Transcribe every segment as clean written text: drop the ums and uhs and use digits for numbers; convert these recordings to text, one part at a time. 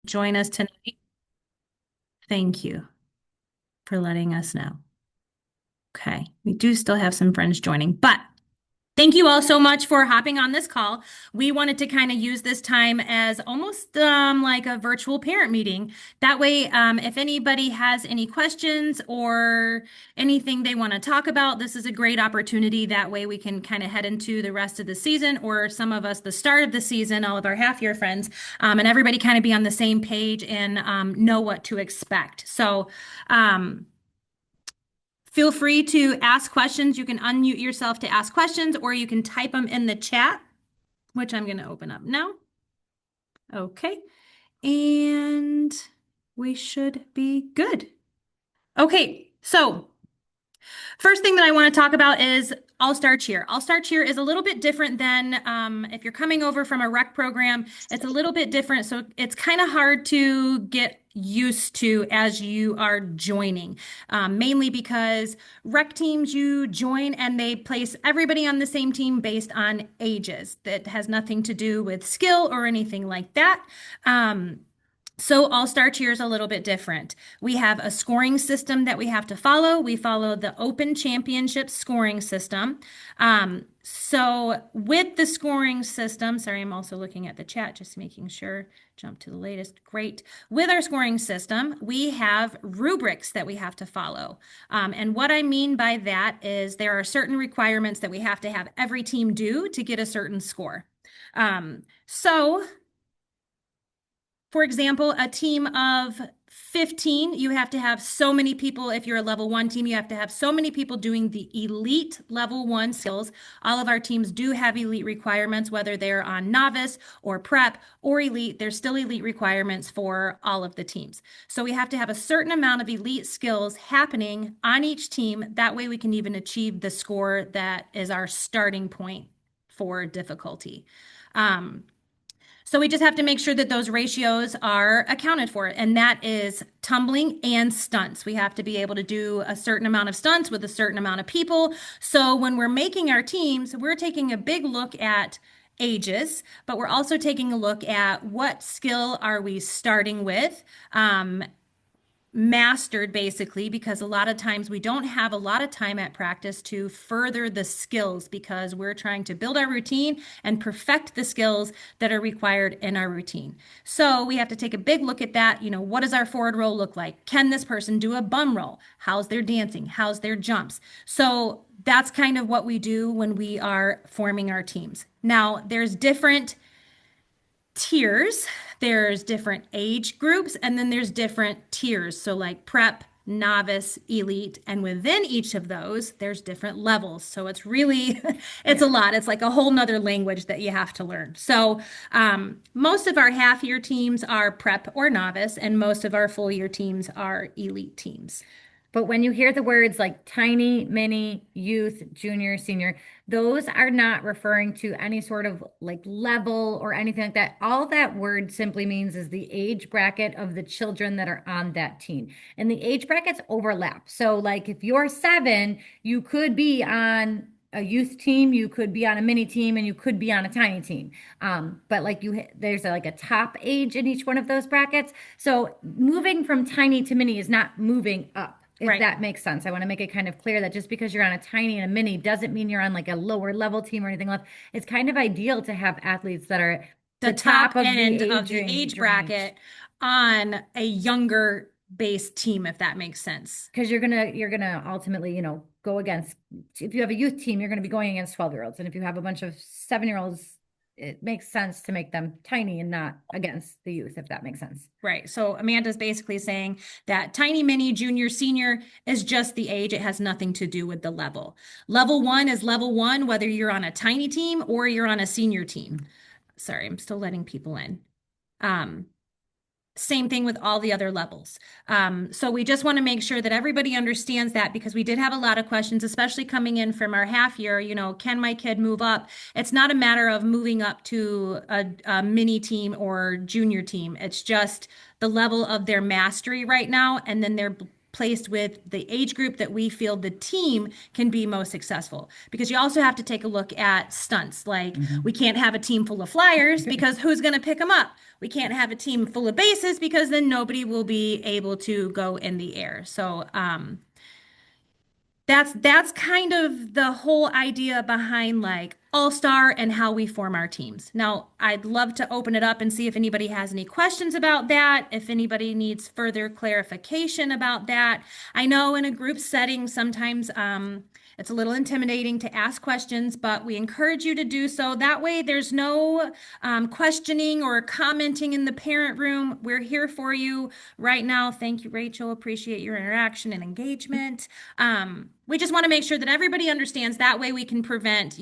join us tonight. Thank you for letting us know. Okay, we do still have some friends joining, but thank you all so much for hopping on this call. We wanted to kind of use this time as almost like a virtual parent meeting. That way, if anybody has any questions or anything they want to talk about, this is a great opportunity. That way, we can kind of head into the rest of the season, or some of us the start of the season, all of our half year friends, and everybody kind of be on the same page and know what to expect. So, feel free to ask questions. You can unmute yourself to ask questions, or you can type them in the chat, which I'm going to open up now. Okay. And we should be good. Okay. So first thing that I want to talk about is All-Star Cheer. All-Star Cheer is a little bit different than if you're coming over from a rec program, it's a little bit different. So it's kind of hard to get used to as you are joining, mainly because rec teams you join and they place everybody on the same team based on ages. That has nothing to do with skill or anything like that. So All-Star Cheer is a little bit different. We have a scoring system that we have to follow. We follow the Open Championship scoring system. So with the scoring system, sorry, I'm also looking at the chat, just making sure, jump to the latest. Great. With our scoring system, we have rubrics that we have to follow. And what I mean by that is there are certain requirements that we have to have every team do to get a certain score. So for example, a team of 15, you have to have so many people. If you're a level one team, you have to have so many people doing the elite level one skills. All of our teams do have elite requirements, whether they're on novice or prep or elite, there's still elite requirements for all of the teams. So we have to have a certain amount of elite skills happening on each team. That way we can even achieve the score that is our starting point for difficulty. So we just have to make sure that those ratios are accounted for. And that is tumbling and stunts. We have to be able to do a certain amount of stunts with a certain amount of people. So when we're making our teams, we're taking a big look at ages, but we're also taking a look at what skill are we starting with. Mastered basically, because a lot of times we don't have a lot of time at practice to further the skills because we're trying to build our routine and perfect the skills that are required in our routine. So we have to take a big look at that. You know, what does our forward roll look like? Can this person do a bum roll? How's their dancing? How's their jumps? So that's kind of what we do when we are forming our teams. Now, there's different tiers. There's different age groups, and then there's different tiers. So, like prep, novice, elite, and within each of those, there's different levels. So it's really, it's a lot. It's like a whole nother language that you have to learn. So most of our half year teams are prep or novice, and most of our full year teams are elite teams. But when you hear the words like tiny, mini, youth, junior, senior, those are not referring to any sort of like level or anything like that. All that word simply means is the age bracket of the children that are on that team. And the age brackets overlap. So, like if you're 7, you could be on a youth team, you could be on a mini team, and you could be on a tiny team. But like there's like a top age in each one of those brackets. So moving from tiny to mini is not moving up, if Right. that makes sense. I want to make it kind of clear that just because you're on a tiny and a mini doesn't mean you're on like a lower level team or anything else. It's kind of ideal to have athletes that are The the top top of the end of the aging age range bracket on a younger based team, if that makes sense. because you're gonna ultimately, go against, if you have a youth team, you're going to be going against 12-year-olds. And if you have a bunch of 7-year-olds, it makes sense to make them tiny and not against the youth, if that makes sense. Right. So Amanda's basically saying that tiny, mini, junior, senior is just the age. It has nothing to do with the level. Level one is level one, whether you're on a tiny team or you're on a senior team. Sorry, I'm still letting people in. Um, Same thing with all the other levels. So we just want to make sure that everybody understands that because we did have a lot of questions, especially coming in from our half year. You know, can my kid move up? It's not a matter of moving up to a mini team or junior team. It's just the level of their mastery right now, and then their placed with the age group that we feel the team can be most successful. Because you also have to take a look at stunts. Like we can't have a team full of flyers because who's going to pick them up? We can't have a team full of bases because then nobody will be able to go in the air. So, that's kind of the whole idea behind like All-Star and how we form our teams. Now, I'd love to open it up and see if anybody has any questions about that, if anybody needs further clarification about that. I know in a group setting, sometimes it's a little intimidating to ask questions, but we encourage you to do so. That way, there's no questioning or commenting in the parent room. We're here for you right now. Thank you, Rachel. Appreciate your interaction and engagement. We just want to make sure that everybody understands. That way we can prevent,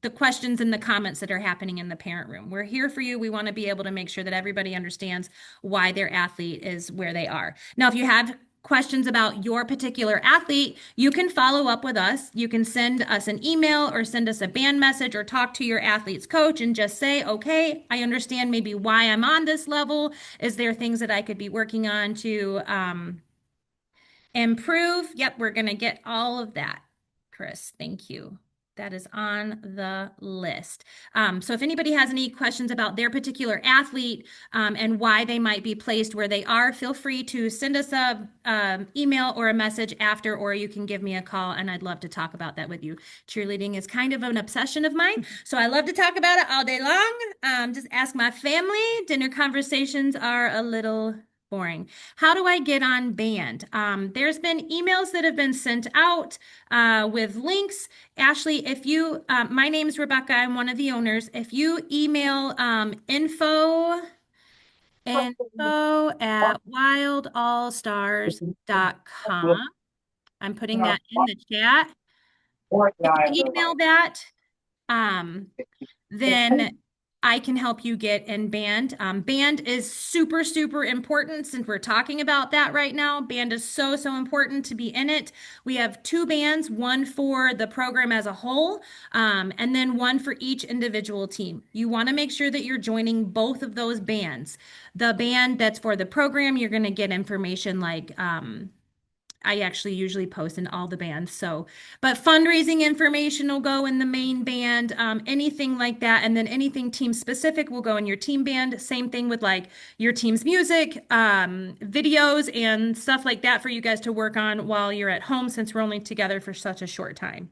the questions and the comments that are happening in the parent room. We're here for you. We want to be able to make sure that everybody understands why their athlete is where they are. Now, if you have questions about your particular athlete, you can follow up with us. You can send us an email or send us a band message or talk to your athlete's coach and just say, okay, I understand maybe why I'm on this level. Is there things that I could be working on to improve? Yep, we're going to get all of that, Chris. Thank you. That is on the list. So if anybody has any questions about their particular athlete and why they might be placed where they are, feel free to send us a email or a message after, or you can give me a call, and I'd love to talk about that with you. Cheerleading is kind of an obsession of mine, so I love to talk about it all day long. Just ask my family. Dinner conversations are a little boring. How do I get on band? There's been emails that have been sent out with links. Ashley, if you, my name's Rebecca, I'm one of the owners. If you email info at wildallstars.com, I'm putting that in the chat. If you email that, then I can help you get in band. Band is super, super important since we're talking about that right now. Band is so, so important to be in it. We have 2 bands, one for the program as a whole, and then one for each individual team. You want to make sure that you're joining both of those bands. The band that's for the program, you're going to get information like, I actually usually post in all the bands. So, but fundraising information will go in the main band, anything like that. And then anything team specific will go in your team band. Same thing with like your team's music, videos and stuff like that for you guys to work on while you're at home, since we're only together for such a short time.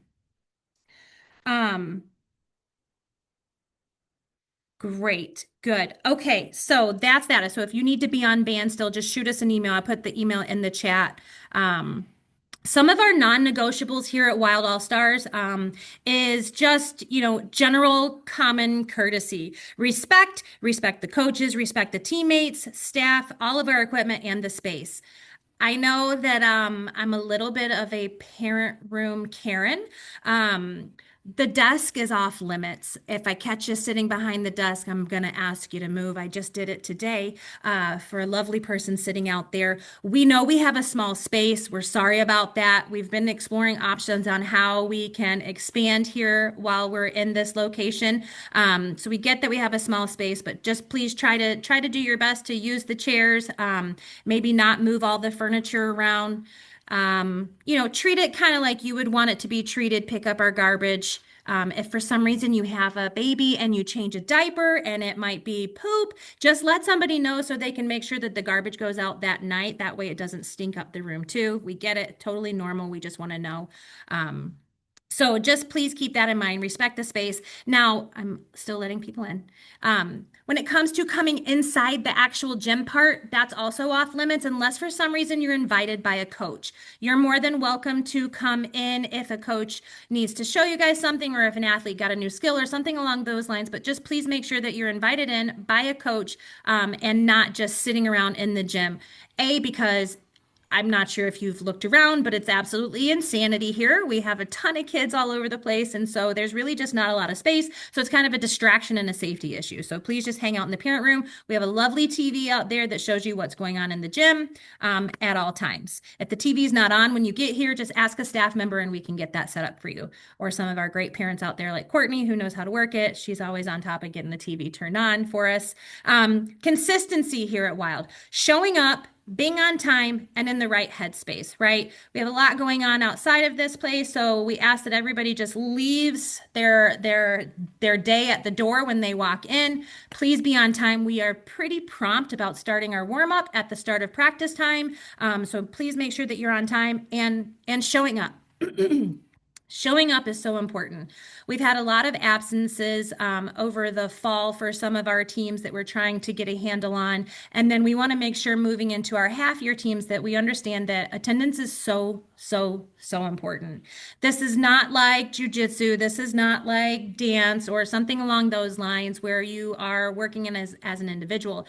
Great. Good. Okay. So that's that. So if you need to be on band still, just shoot us an email. I put the email in the chat. Some of our non-negotiables here at Wild All Stars is just, general common courtesy. Respect the coaches, respect the teammates, staff, all of our equipment, and the space. I know that I'm a little bit of a parent room Karen. The desk is off limits. If I catch you sitting behind the desk, I'm going to ask you to move. I just did it today for a lovely person sitting out there. We know we have a small space. We're sorry about that. We've been exploring options on how we can expand here while we're in this location. So we get that we have a small space, but just please try to do your best to use the chairs. Maybe not move all the furniture around. Treat it kind of like you would want it to be treated. Pick up our garbage. If for some reason you have a baby and you change a diaper and it might be poop, just let somebody know so they can make sure that the garbage goes out that night. That way it doesn't stink up the room too. We get it. Totally normal. We just want to know. So just please keep that in mind. Respect the space. Now, I'm still letting people in. When it comes to coming inside the actual gym part, that's also off limits unless for some reason you're invited by a coach. You're more than welcome to come in if a coach needs to show you guys something or if an athlete got a new skill or something along those lines. But just please make sure that you're invited in by a coach and not just sitting around in the gym. Because I'm not sure if you've looked around, but it's absolutely insanity here. We have a ton of kids all over the place, and so there's really just not a lot of space. So it's kind of a distraction and a safety issue. So please just hang out in the parent room. We have a lovely TV out there that shows you what's going on in the gym at all times. If the TV is not on when you get here, just ask a staff member and we can get that set up for you. Or some of our great parents out there like Courtney, who knows how to work it. She's always on top of getting the TV turned on for us. Consistency here at Wild. Showing up being on time and in the right headspace, right? We have a lot going on outside of this place, so we ask that everybody just leaves their day at the door when they walk in. Please be on time. We are pretty prompt about starting our warm up at the start of practice time, so please make sure that you're on time and showing up. Showing up is so important. We've had a lot of absences over the fall for some of our teams that we're trying to get a handle on. And then we want to make sure moving into our half year teams that we understand that attendance is so, so, so important. This is not like jujitsu. This is not like dance or something along those lines where you are working in as an individual.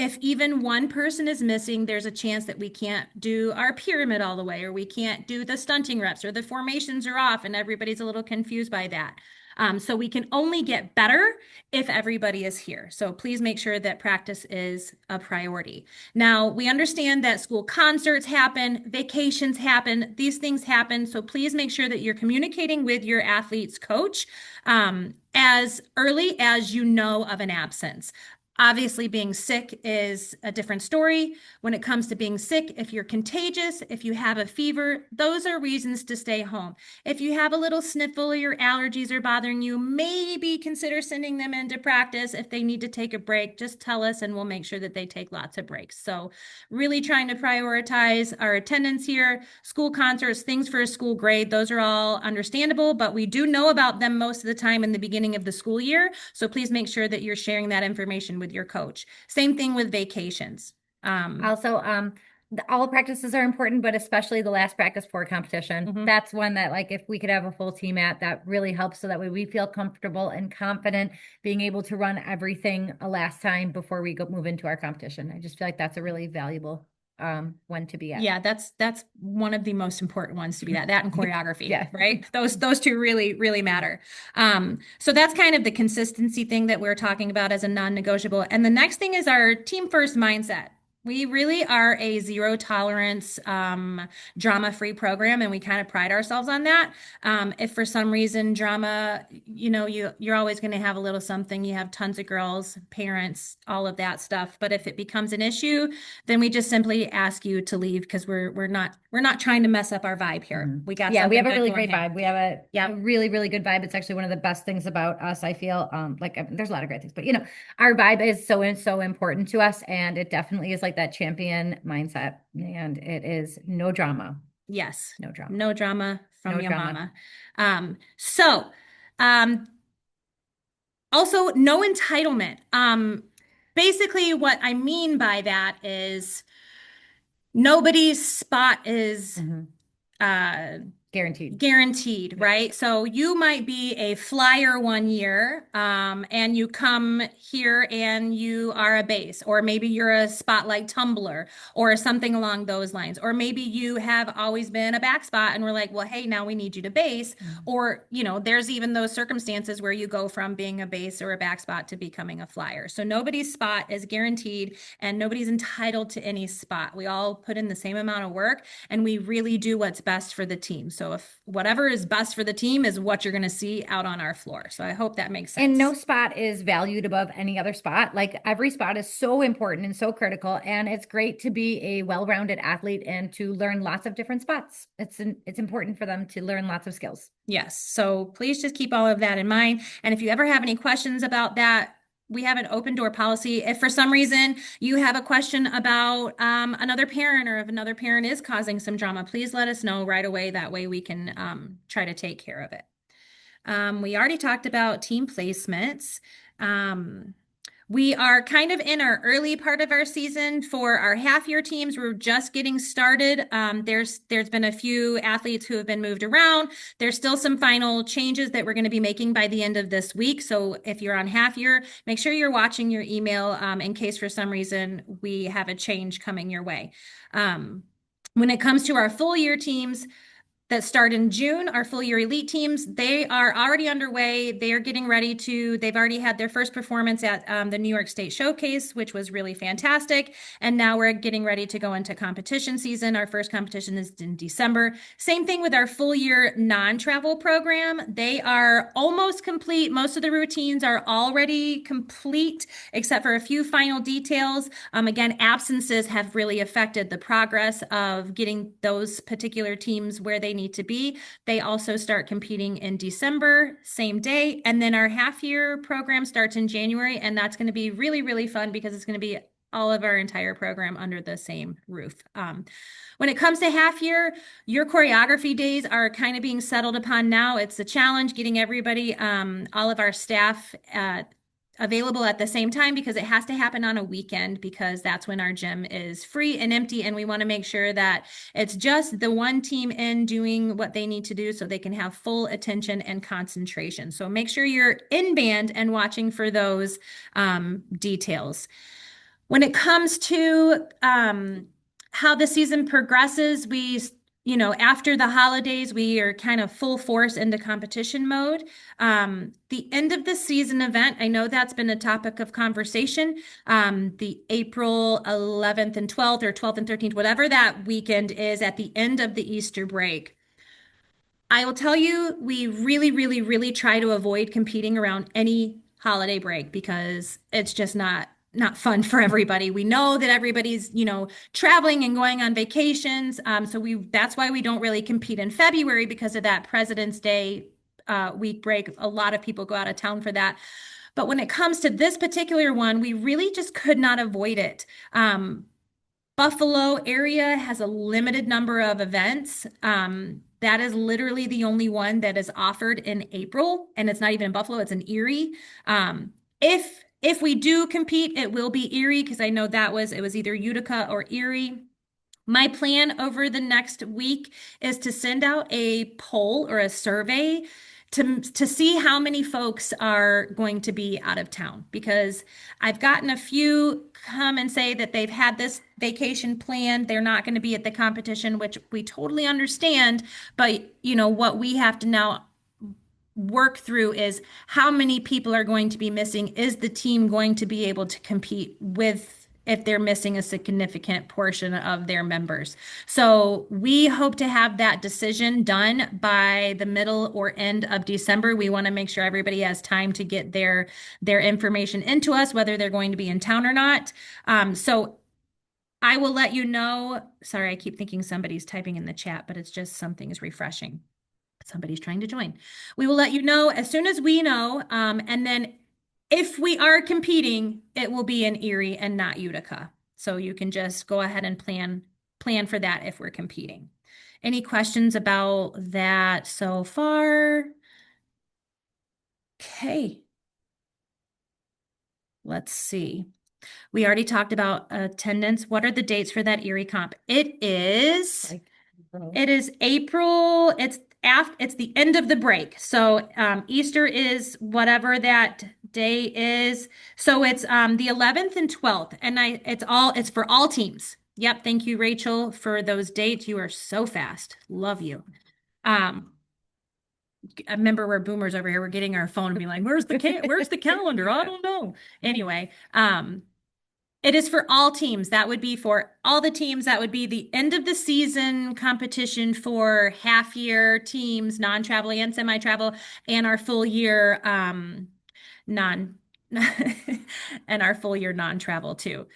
If even one person is missing, there's a chance that we can't do our pyramid all the way, or we can't do the stunting reps, or the formations are off and everybody's a little confused by that. So we can only get better if everybody is here. So please make sure that practice is a priority. Now, we understand that school concerts happen, vacations happen, these things happen. So please make sure that you're communicating with your athlete's coach as early as you know of an absence. Obviously, being sick is a different story. When it comes to being sick, if you're contagious, if you have a fever, those are reasons to stay home. If you have a little sniffle or your allergies are bothering you, maybe consider sending them into practice. If they need to take a break, just tell us and we'll make sure that they take lots of breaks. So really trying to prioritize our attendance here. School concerts, things for a school grade, those are all understandable, but we do know about them most of the time in the beginning of the school year. So please make sure that you're sharing that information with your coach. Same thing with vacations. Also, all practices are important, but especially the last practice for competition. That's one that, like, if we could have a full team at, that really helps so that way we feel comfortable and confident being able to run everything a last time before we move into our competition. I just feel like that's a really valuable one to be at. Yeah, that's one of the most important ones to be that and choreography. Yeah. Right. Those two really matter. So that's kind of the consistency thing that we're talking about as a non-negotiable. And the next thing is our team first mindset. We really are a zero tolerance, drama-free program, and we kind of pride ourselves on that. If for some reason drama, you're always going to have a little something. You have tons of girls, parents, all of that stuff. But if it becomes an issue, then we just simply ask you to leave because we're not trying to mess up our vibe here. We got we have a something really good great going here. vibe. We have a really, really good vibe. It's actually one of the best things about us, I feel. There's a lot of great things, but our vibe is so important to us, and it definitely is like that champion mindset, and it is no drama. Yes. No drama. No drama from No your drama. mama. Also no entitlement. Basically what I mean by that is nobody's spot is guaranteed, right? So you might be a flyer one year, and you come here and you are a base, or maybe you're a spotlight tumbler or something along those lines. Or maybe you have always been a back spot and we're like, well, hey, now we need you to base. Or, there's even those circumstances where you go from being a base or a back spot to becoming a flyer. So nobody's spot is guaranteed and nobody's entitled to any spot. We all put in the same amount of work and we really do what's best for the team. So if whatever is best for the team is what you're going to see out on our floor. So I hope that makes sense. And no spot is valued above any other spot. Like, every spot is so important and so critical. And it's great to be a well-rounded athlete and to learn lots of different spots. It's important for them to learn lots of skills. Yes. So please just keep all of that in mind. And if you ever have any questions about that, we have an open door policy. If for some reason you have a question about another parent, or if another parent is causing some drama, please let us know right away. That way we can try to take care of it. We already talked about team placements. We are kind of in our early part of our season for our half-year teams. We're just getting started. There's been a few athletes who have been moved around. There's still some final changes that we're going to be making by the end of this week. So if you're on half-year, make sure you're watching your email in case for some reason we have a change coming your way. When it comes to our full-year teams, that start in June, our full year elite teams. They are already underway. They are getting ready to, they've already had their first performance at the New York State Showcase, which was really fantastic. And now we're getting ready to go into competition season. Our first competition is in December. Same thing with our full year non-travel program. They are almost complete. Most of the routines are already complete, except for a few final details. Again, absences have really affected the progress of getting those particular teams where they need to be. They also start competing in December, same day. And then our half year program starts in January. And that's going to be really, really fun because it's going to be all of our entire program under the same roof. When it comes to half year, your choreography days are kind of being settled upon now. It's a challenge getting everybody, all of our staff available at the same time because it has to happen on a weekend because that's when our gym is free and empty. And we want to make sure that it's just the one team in doing what they need to do so they can have full attention and concentration. So make sure you're in band and watching for those details. When it comes to how the season progresses, after the holidays, we are kind of full force into competition mode. The end of the season event, I know that's been a topic of conversation. The April 11th and 12th or 12th and 13th, whatever that weekend is at the end of the Easter break. I will tell you, we really, really, really try to avoid competing around any holiday break because it's just not fun for everybody. We know that everybody's, traveling and going on vacations. That's why we don't really compete in February because of that President's Day week break. A lot of people go out of town for that. But when it comes to this particular one, we really just could not avoid it. Buffalo area has a limited number of events. That is literally the only one that is offered in April, and it's not even in Buffalo, it's in Erie. If we do compete, it will be Erie because I know it was either Utica or Erie. My plan over the next week is to send out a poll or a survey to see how many folks are going to be out of town because I've gotten a few come and say that they've had this vacation planned. They're not going to be at the competition, which we totally understand. But what we have to now work through is how many people are going to be missing. Is the team going to be able to compete if they're missing a significant portion of their members? So we hope to have that decision done by the middle or end of December. We want to make sure everybody has time to get their information into us, whether they're going to be in town or not. So I will let you know. Sorry, I keep thinking somebody's typing in the chat, but it's just something is refreshing. Somebody's trying to join. We will let you know as soon as we know. And then if we are competing, it will be in Erie and not Utica. So you can just go ahead and plan for that if we're competing. Any questions about that so far? Okay. Let's see. We already talked about attendance. What are the dates for that Erie comp? It is April. It's the end of the break. So Easter is whatever that day is. So it's the 11th and 12th. And it's for all teams. Yep. Thank you, Rachel, for those dates. You are so fast. Love you. I remember we're boomers over here. We're getting our phone and be like, where's the calendar? I don't know. Anyway, it is for all teams. That would be for all the teams. That would be the end of the season competition for half year teams, non-travel and semi-travel, and our full year non and our full year non-travel too.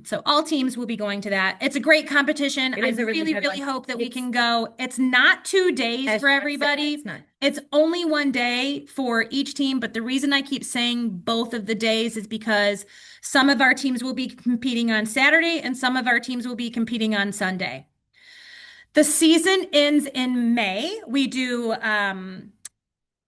So all teams will be going to that. It's a great competition. I really hope that we can go. It's not 2 days for everybody. It's not. It's only 1 day for each team. But the reason I keep saying both of the days is because some of our teams will be competing on Saturday and some of our teams will be competing on Sunday. The season ends in May. We do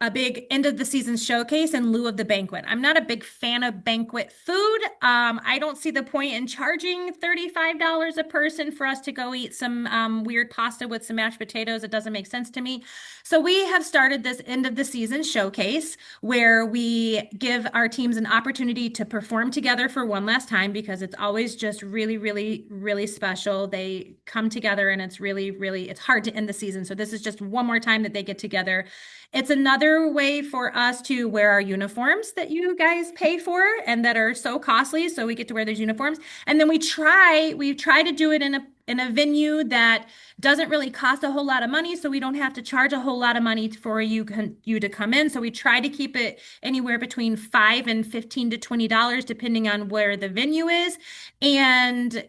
a big end of the season showcase in lieu of the banquet. I'm not a big fan of banquet food. I don't see the point in charging $35 a person for us to go eat some weird pasta with some mashed potatoes. It doesn't make sense to me. So we have started this end of the season showcase where we give our teams an opportunity to perform together for one last time because it's always just really, really, really special. They come together and it's really, really, it's hard to end the season. So this is just one more time that they get together. It's another way for us to wear our uniforms that you guys pay for and that are so costly. So we get to wear those uniforms. And then we try to do it in a venue that doesn't really cost a whole lot of money. So we don't have to charge a whole lot of money for you to come in. So we try to keep it anywhere between $5 and $15 to $20, depending on where the venue is. And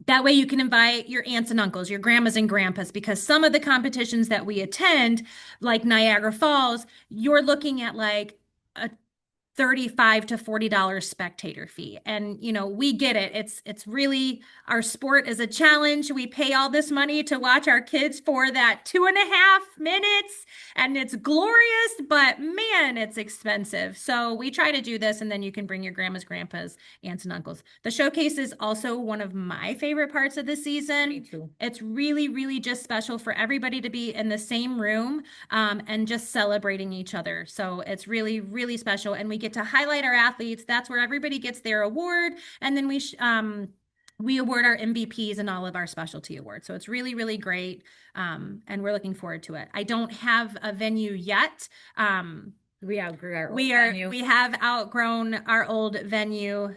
that way you can invite your aunts and uncles, your grandmas and grandpas, because some of the competitions that we attend, like Niagara Falls, you're looking at like a $35 to $40 spectator fee. And we get it. It's really, our sport is a challenge. We pay all this money to watch our kids for that 2.5 minutes, and it's glorious, but man, it's expensive. So we try to do this, and then you can bring your grandmas, grandpas, aunts, and uncles. The showcase is also one of my favorite parts of the season. Me too. It's really, really just special for everybody to be in the same room and just celebrating each other. So it's really, really special. And we get to highlight our athletes. That's where everybody gets their award. And then we award our MVPs and all of our specialty awards. So it's really, really great. And we're looking forward to it. I don't have a venue yet. We outgrew our old venue. We have outgrown our old venue.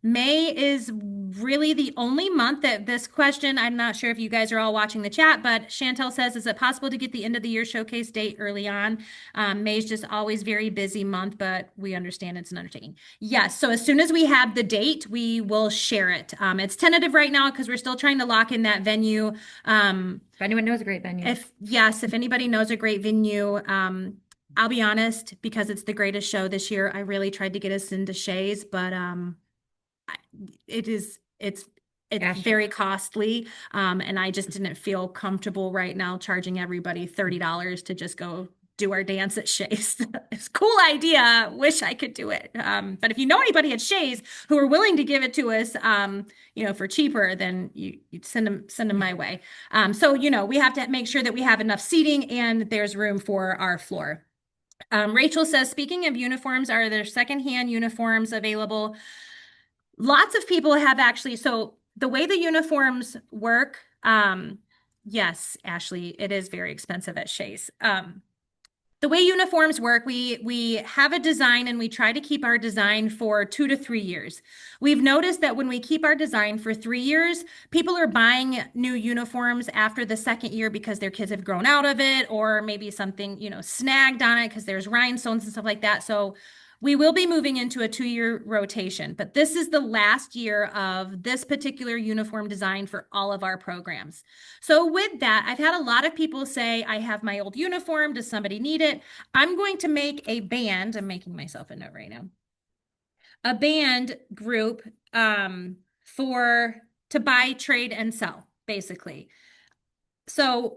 May is really the only month that this question, I'm not sure if you guys are all watching the chat, but Chantel says, is it possible to get the end of the year showcase date early on? May's just always very busy month, but we understand it's an undertaking. Yes, so as soon as we have the date, we will share it. It's tentative right now because we're still trying to lock in that venue. If anyone knows a great venue. If anybody knows a great venue, I'll be honest, because it's the greatest show this year, I really tried to get us into Shays, but it's Ashley. very costly. And I just didn't feel comfortable right now charging everybody $30 to just go do our dance at Shays. It's a cool idea. Wish I could do it. But if you know anybody at Shays who are willing to give it to us, for cheaper, then you send them my way. So we have to make sure that we have enough seating and there's room for our floor. Rachel says, speaking of uniforms, are there secondhand uniforms available? Lots of people have actually, so the way the uniforms work, yes, Ashley, it is very expensive at Shays. The way uniforms work, we have a design and we try to keep our design for 2 to 3 years. We've noticed that when we keep our design for 3 years, people are buying new uniforms after the second year because their kids have grown out of it, or maybe something, snagged on it because there's rhinestones and stuff like that. So we will be moving into a 2-year rotation, but this is the last year of this particular uniform design for all of our programs. So with that, I've had a lot of people say, I have my old uniform. Does somebody need it? I'm going to make a band. I'm making myself a note right now. A band group to buy, trade, and sell, basically. So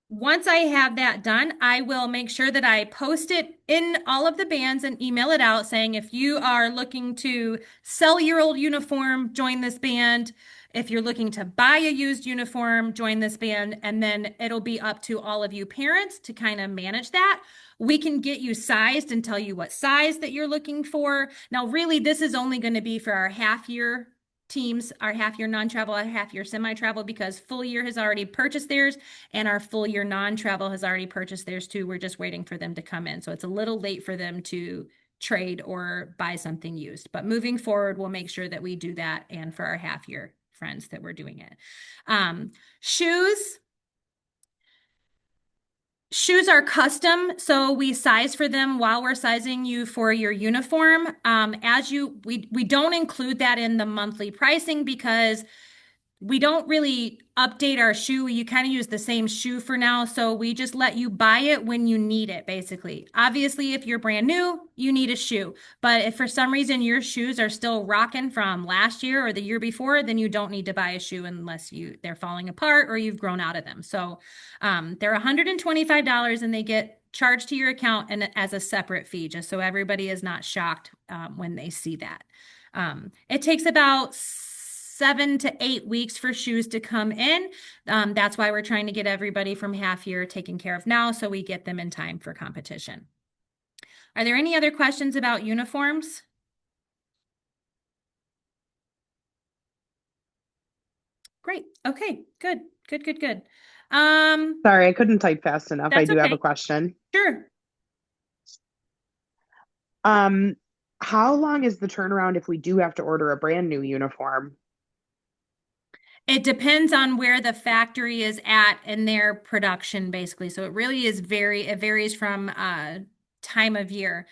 once I have that done, I will make sure that I post it in all of the bands and email it out saying, if you are looking to sell your old uniform, join this band. If you're looking to buy a used uniform, join this band. And then it'll be up to all of you parents to kind of manage that. We can get you sized and tell you what size that you're looking for. Now, really, this is only going to be for our half-year teams, our half-year non-travel, our half-year semi-travel, because full year has already purchased theirs and our full year non-travel has already purchased theirs too. We're just waiting for them to come in. So it's a little late for them to trade or buy something used. But moving forward, we'll make sure that we do that, and for our half-year friends that we're doing it. Shoes are custom, so we size for them while we're sizing you for your uniform. We don't include that in the monthly pricing because we don't really update our shoe. You kind of use the same shoe for now. So we just let you buy it when you need it, basically. Obviously, if you're brand new, you need a shoe. But if for some reason your shoes are still rocking from last year or the year before, then you don't need to buy a shoe unless they're falling apart or you've grown out of them. So they're $125 and they get charged to your account and as a separate fee, just so everybody is not shocked when they see that. It takes about 7 to 8 weeks for shoes to come in. That's why we're trying to get everybody from half year taken care of now so we get them in time for competition. Are there any other questions about uniforms? Great. Okay, good, good, good, good. Sorry, I couldn't type fast enough. I That's do have a okay. question. Sure. Um, how long is the turnaround if we do have to order a brand new uniform? It depends on where the factory is at in their production, basically. So it really it varies from time of year.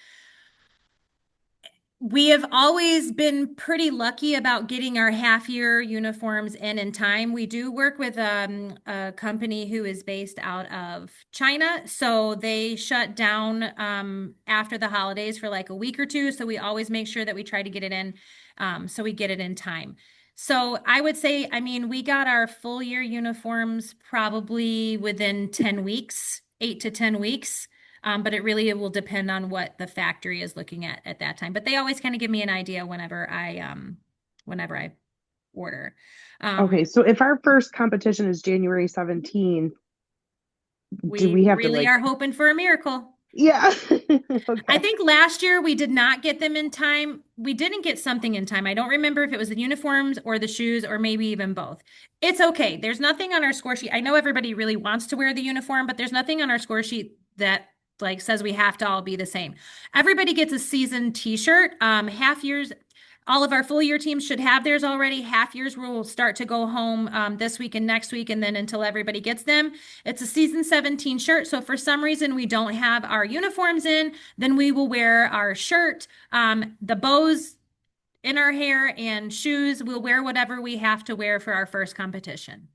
We have always been pretty lucky about getting our half year uniforms in time. We do work with a company who is based out of China. So they shut down after the holidays for like a week or two. So we always make sure that we try to get it in so we get it in time. So I would say, I mean, we got our full year uniforms probably within 10 weeks, 8 to 10 weeks. But it will depend on what the factory is looking at that time. But they always kind of give me an idea whenever I order. Okay, so if our first competition is January 17th, do We we have to really are hoping for a miracle. yeah. I Okay. think last year we did not get them in time. We didn't get something in time. I don't remember if it was the uniforms or the shoes or maybe even both. It's okay. There's nothing on our score sheet. I know everybody really wants to wear the uniform, but there's nothing on our score sheet that like says we have to all be the same. Everybody gets a season t-shirt. Half years, all of our full year teams should have theirs already. Half years will start to go home this week and next week, and then until everybody gets them. It's a season 17 shirt. So if for some reason we don't have our uniforms in, then we will wear our shirt, the bows in our hair, and shoes. We'll wear whatever we have to wear for our first competition.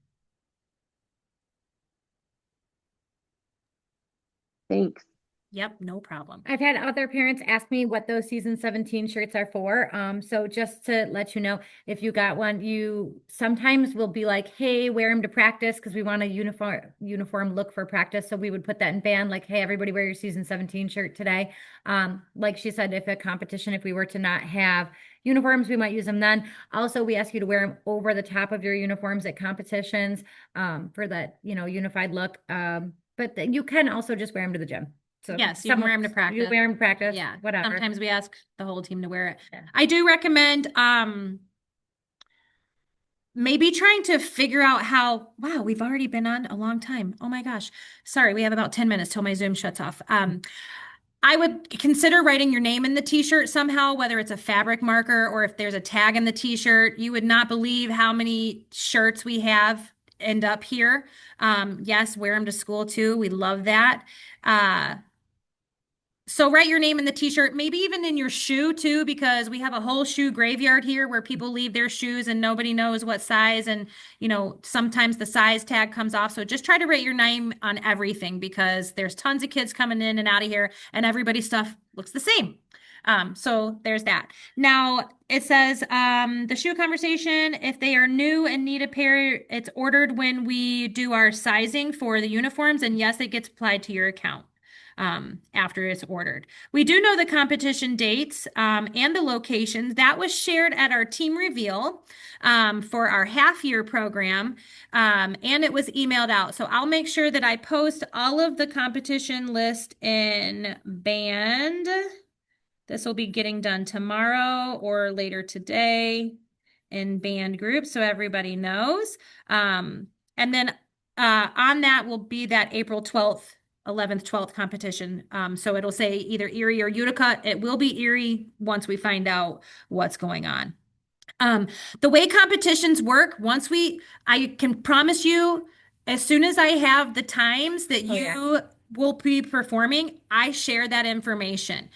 Thanks. Yep, no problem. I've had other parents ask me what those season 17 shirts are for. So just to let you know, if you got one, you sometimes will be like, hey, wear them to practice because we want a uniform look for practice. So we would put that in band, like, hey, everybody wear your season 17 shirt today. Like she said, if a competition, if we were to not have uniforms, we might use them then. Also, we ask you to wear them over the top of your uniforms at competitions for that, unified look. But you can also just wear them to the gym. So Yes, you can wear them to you practice. wear them to practice, Yeah, whatever. sometimes we ask the whole team to wear it. Yeah. I do recommend maybe trying to figure out how, wow, we've already been on a long time. Oh my gosh. Sorry, we have about 10 minutes till my Zoom shuts off. I would consider writing your name in the t-shirt somehow, whether it's a fabric marker or if there's a tag in the t-shirt. You would not believe how many shirts we have end up here. Yes, wear them to school too. We love that. So write your name in the t-shirt, maybe even in your shoe too, because we have a whole shoe graveyard here where people leave their shoes and nobody knows what size. And, sometimes the size tag comes off. So just try to write your name on everything because there's tons of kids coming in and out of here and everybody's stuff looks the same. So there's that. Now it says the shoe conversation, if they are new and need a pair, it's ordered when we do our sizing for the uniforms. And yes, it gets applied to your account after it's ordered. We do know the competition dates and the locations. That was shared at our team reveal for our half year program, and it was emailed out. So I'll make sure that I post all of the competition list in Band. This will be getting done tomorrow or later today in Band group so everybody knows. And then on that will be that April 12th 11th, 12th competition. So it'll say either Erie or Utica. It will be Erie once we find out what's going on. The way competitions work, I can promise you, as soon as I have the times that you will be performing, I share that information.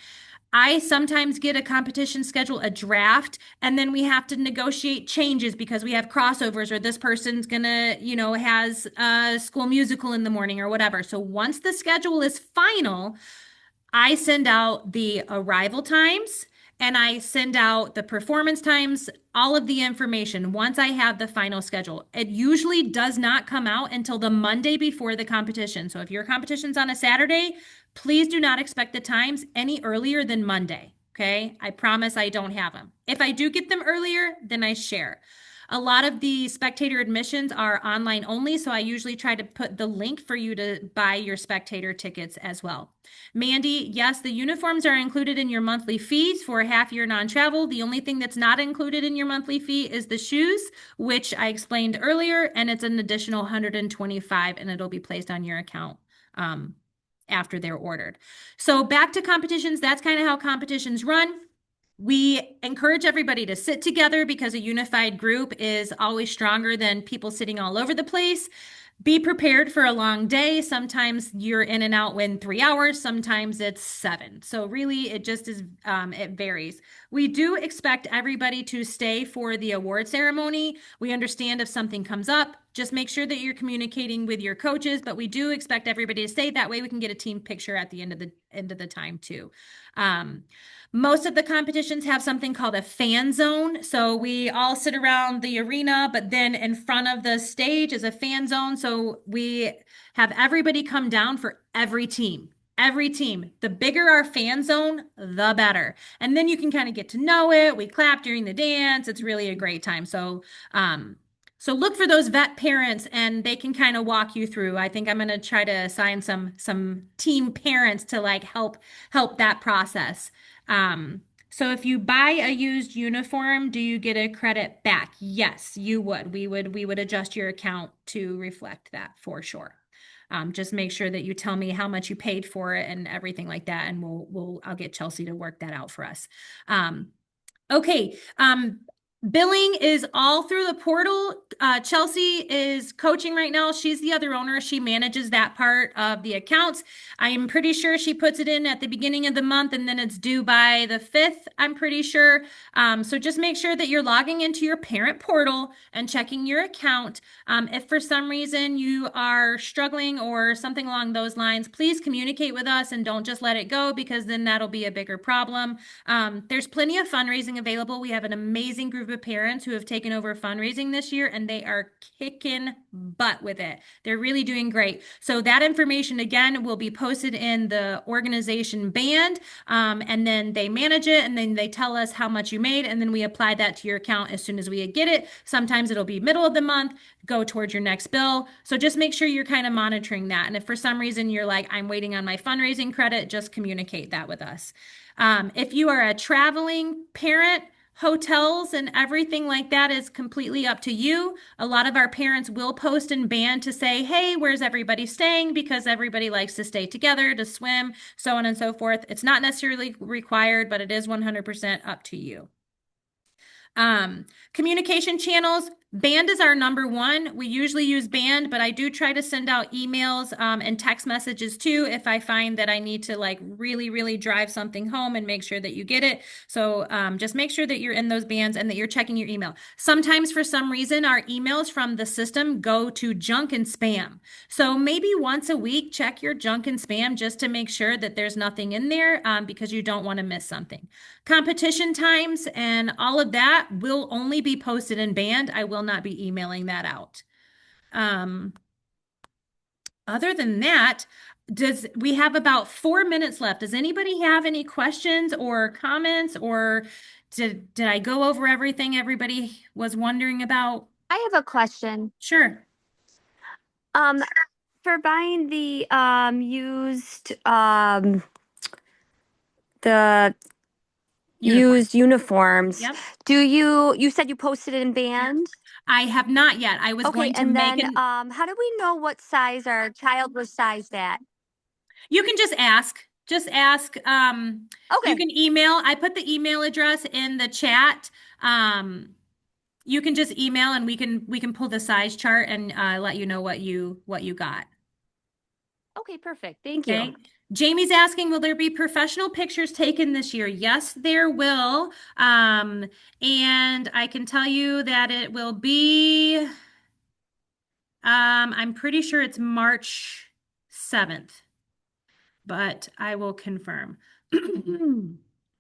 I sometimes get a competition schedule, a draft, and then we have to negotiate changes because we have crossovers or this person's gonna, has a school musical in the morning or whatever. So once the schedule is final, I send out the arrival times and I send out the performance times, all of the information once I have the final schedule. It usually does not come out until the Monday before the competition. So if your competition's on a Saturday, please do not expect the times any earlier than Monday. Okay. I promise I don't have them. If I do get them earlier, then I share. A lot of the spectator admissions are online only, so I usually try to put the link for you to buy your spectator tickets as well. Mandy, yes, the uniforms are included in your monthly fees for a half-year non-travel. The only thing that's not included in your monthly fee is the shoes, which I explained earlier, and it's an additional 125, and it'll be placed on your account after they're ordered. So back to competitions, that's kind of how competitions run. We encourage everybody to sit together because a unified group is always stronger than people sitting all over the place. Be prepared for a long day. Sometimes you're in and out in 3 hours, sometimes it's 7. So really, it just is, it varies. We do expect everybody to stay for the award ceremony. We understand if something comes up, just make sure that you're communicating with your coaches, but we do expect everybody to stay. That way we can get a team picture at the end of the time too. Most of the competitions have something called a fan zone. So we all sit around the arena, but then in front of the stage is a fan zone. So we have everybody come down for every team. Every team. The bigger our fan zone, the better. And then you can kind of get to know it. We clap during the dance. It's really a great time. So look for those vet parents and they can kind of walk you through. I think I'm going to try to assign some team parents to like help that process. So if you buy a used uniform, do you get a credit back? Yes, you would. We would adjust your account to reflect that for sure. Just make sure that you tell me how much you paid for it and everything like that, and I'll get Chelsea to work that out for us. Okay. Billing is all through the portal. Chelsea is coaching right now. She's the other owner. She manages that part of the accounts. I am pretty sure she puts it in at the beginning of the month and then it's due by the 5th, I'm pretty sure. So just make sure that you're logging into your parent portal and checking your account. If for some reason you are struggling or something along those lines, please communicate with us and don't just let it go because then that'll be a bigger problem. There's plenty of fundraising available. We have an amazing group of parents who have taken over fundraising this year and they are kicking butt with it. They're really doing great. So that information again will be posted in the organization band, and then they manage it and then they tell us how much you made and then we apply that to your account as soon as we get it. Sometimes it'll be middle of the month, go towards your next bill. So just make sure you're kind of monitoring that. And if for some reason you're like, I'm waiting on my fundraising credit, just communicate that with us. If you are a traveling parent, hotels and everything like that is completely up to you. A lot of our parents will post in band to say, hey, where's everybody staying? Because everybody likes to stay together, to swim, so on and so forth. It's not necessarily required, but it is 100% up to you. Communication channels, band is our number one. We usually use band, but I do try to send out emails and text messages too if I find that I need to like really, really drive something home and make sure that you get it. So just make sure that you're in those bands and that you're checking your email. Sometimes for some reason, our emails from the system go to junk and spam. So maybe once a week, check your junk and spam just to make sure that there's nothing in there because you don't want to miss something. Competition times and all of that will only be posted in band. I will not be emailing that out. Other than that, we have about 4 minutes left. Does anybody have any questions or comments, or did I go over everything everybody was wondering about? I have a question. Sure. For buying the used the used uniforms, Yep. you said you posted it in band? I have not yet. I was Okay, going to and make then how do we know what size our child was sized at? You can just ask. Just ask. You Okay. can email. I put the email address in the chat. You can just email and we can pull the size chart and let you know what you got. Okay, perfect. Thank Okay. you. Jamie's asking, will there be professional pictures taken this year? Yes, there will. And I can tell you that it will be, I'm pretty sure it's March 7th, but I will confirm.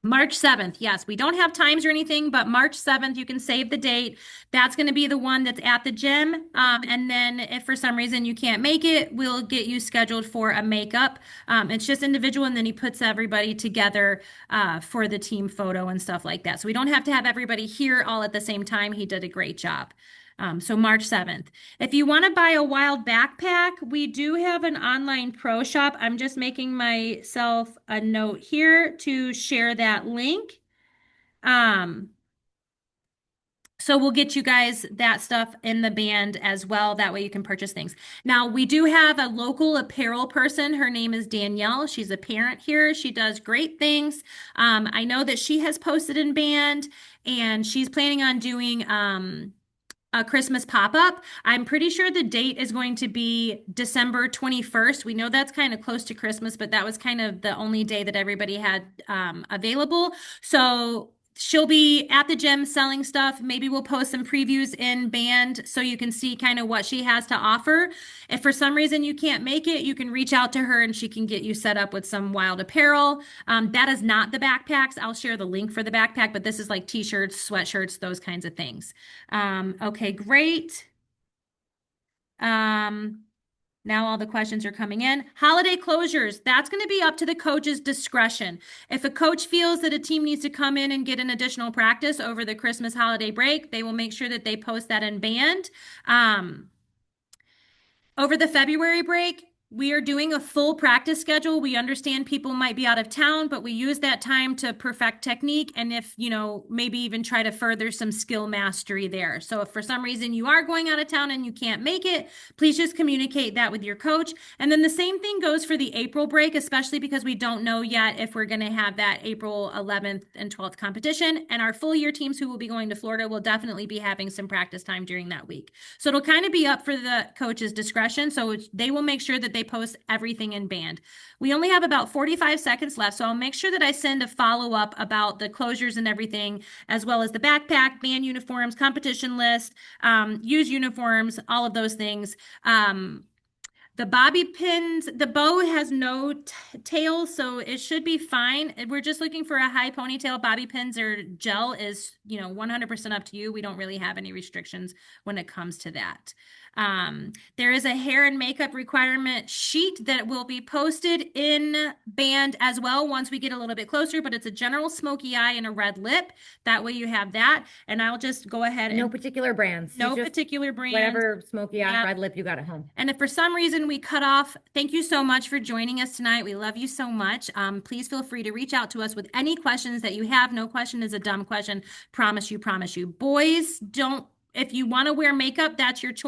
March 7th. Yes, we don't have times or anything, but March 7th, you can save the date. That's going to be the one that's at the gym. And then if for some reason you can't make it, we'll get you scheduled for a makeup. It's just individual, and then he puts everybody together for the team photo and stuff like that. So we don't have to have everybody here all at the same time. He did a great job. So March 7th. If you want to buy a wild backpack, we do have an online pro shop. I'm just making myself a note here to share that link. So we'll get you guys that stuff in the band as well. That way you can purchase things. Now, we do have a local apparel person. Her name is Danielle. She's a parent here. She does great things. I know that she has posted in band, and she's planning on doing a Christmas pop-up. I'm pretty sure the date is going to be December 21st. We know that's kind of close to Christmas, but that was kind of the only day that everybody had available. So she'll be at the gym selling stuff. Maybe we'll post some previews in band so you can see kind of what she has to offer. If for some reason you can't make it, you can reach out to her and she can get you set up with some wild apparel. That is not the backpacks. I'll share the link for the backpack, but this is like t-shirts, sweatshirts, those kinds of things. Okay, great. Now all the questions are coming in. Holiday closures, that's going to be up to the coach's discretion. If a coach feels that a team needs to come in and get an additional practice over the Christmas holiday break, they will make sure that they post that in band. Over the February break, we are doing a full practice schedule. We understand people might be out of town, but we use that time to perfect technique and if, maybe even try to further some skill mastery there. So if for some reason you are going out of town and you can't make it, please just communicate that with your coach. And then the same thing goes for the April break, especially because we don't know yet if we're going to have that April 11th and 12th competition. And our full year teams who will be going to Florida will definitely be having some practice time during that week. So it'll kind of be up for the coach's discretion. So they will make sure that they post everything in band. We only have about 45 seconds left, so I'll make sure that I send a follow-up about the closures and everything, as well as the backpack, band uniforms, competition list, used uniforms, all of those things. The bobby pins, the bow has no tail, so it should be fine. We're just looking for a high ponytail. Bobby pins or gel is, 100% up to you. We don't really have any restrictions when it comes to that. There is a hair and makeup requirement sheet that will be posted in band as well once we get a little bit closer, but it's a general smoky eye and a red lip. That way you have that. And I'll just go ahead and No particular brands. no Just particular brand. whatever smoky eye, Yeah. red lip you got at home. And if for some reason we cut off, thank you so much for joining us tonight. We love you so much. Please feel free to reach out to us with any questions that you have. No question is a dumb question. Promise you, promise you. Boys, don't, if you want to wear makeup, that's your choice.